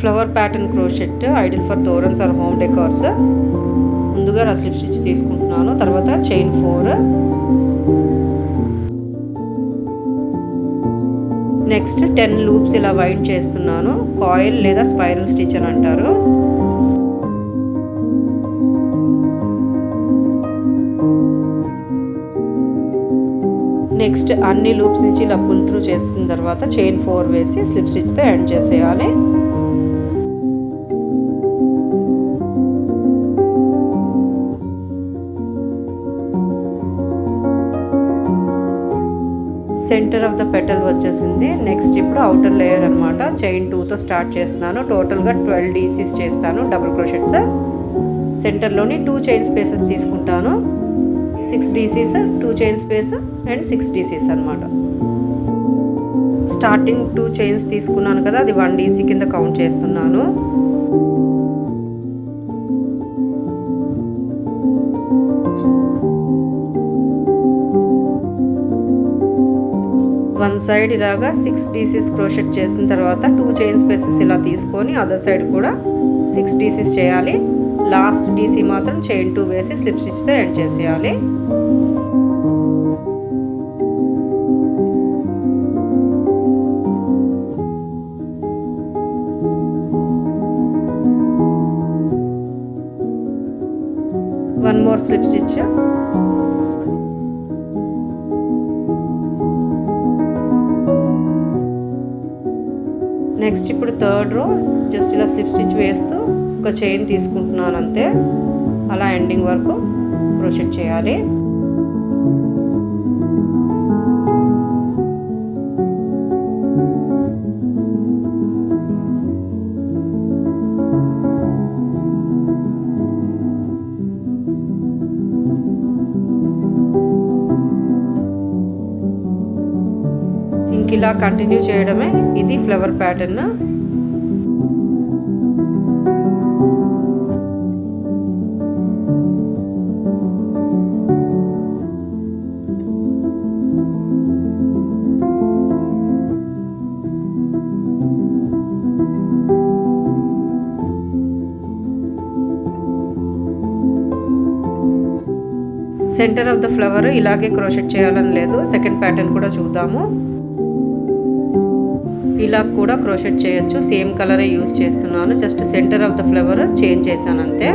Flower pattern crochet ideal for torans or home decors. ముందుగా నా slip stitch తీసుకుంటున్నాను. తర్వాత చైన్ 4. నెక్స్ట్ 10 లూప్స్ ఇలా వైండ్ చేస్తున్నాను. కాయిల్ లేదా స్పైరల్ స్టిచ్ అని అంటారు. నెక్స్ట్ అన్ని లూప్స్ నుంచి ఇలా పుల్ త్రూ చేసిన తర్వాత చైన్ 4 వేసి స్లిప్ స్టిచ్తో ఎండ్ చేసేయాలి. సెంటర్ ఆఫ్ ద పెటల్ వచ్చేసింది. నెక్స్ట్ ఇప్పుడు అవుటర్ లేయర్ అనమాట. చైన్ 2తో స్టార్ట్ చేస్తున్నాను. టోటల్గా 12 డీసీస్ చేస్తాను, డబుల్ క్రోషెట్స్. సెంటర్లోని 2 చైన్ స్పేసెస్ తీసుకుంటాను. 6 DCs, 2 chain space and 6 DCs అనమాట. స్టార్టింగ్ 2 చైన్స్ తీసుకున్నాను కదా, అది 1 డీసీ కింద కౌంట్ చేస్తున్నాను. వన్ సైడ్ ఇలాగా 6 డీసీస్ క్రోషెట్ చేసిన తర్వాత 2 చైన్ స్పేసెస్ ఇలా తీసుకొని అదర్ సైడ్ కూడా 6 డీసీస్ చేయాలి. లాస్ట్ డీసీ మాత్రం చైన్ 2 వేసి స్లిప్ స్టిచ్తో ఎండ్ చేసేయాలి. One more slip stitch. Next ఇప్పుడు థర్డ్ రో జస్ట్ ఇలా స్లిప్ స్టిచ్ వేస్తూ ఒక చైన్ తీసుకుంటున్నాను అంతే. అలా ఎండింగ్ వరకు క్రోషెట్ చేయాలి. ఇంక ఇలా కంటిన్యూ చేయడమే. ఇది flower pattern. Centre of the flower ఇలాగే క్రోషెట్ చేయాలని లేదు. సెకండ్ ప్యాటర్న్ కూడా చూద్దాము. ఇలా కూడా క్రోషెట్ చేయొచ్చు. సేమ్ కలరే యూజ్ చేస్తున్నాను. Just centre of the flower change చేశాను అంతే.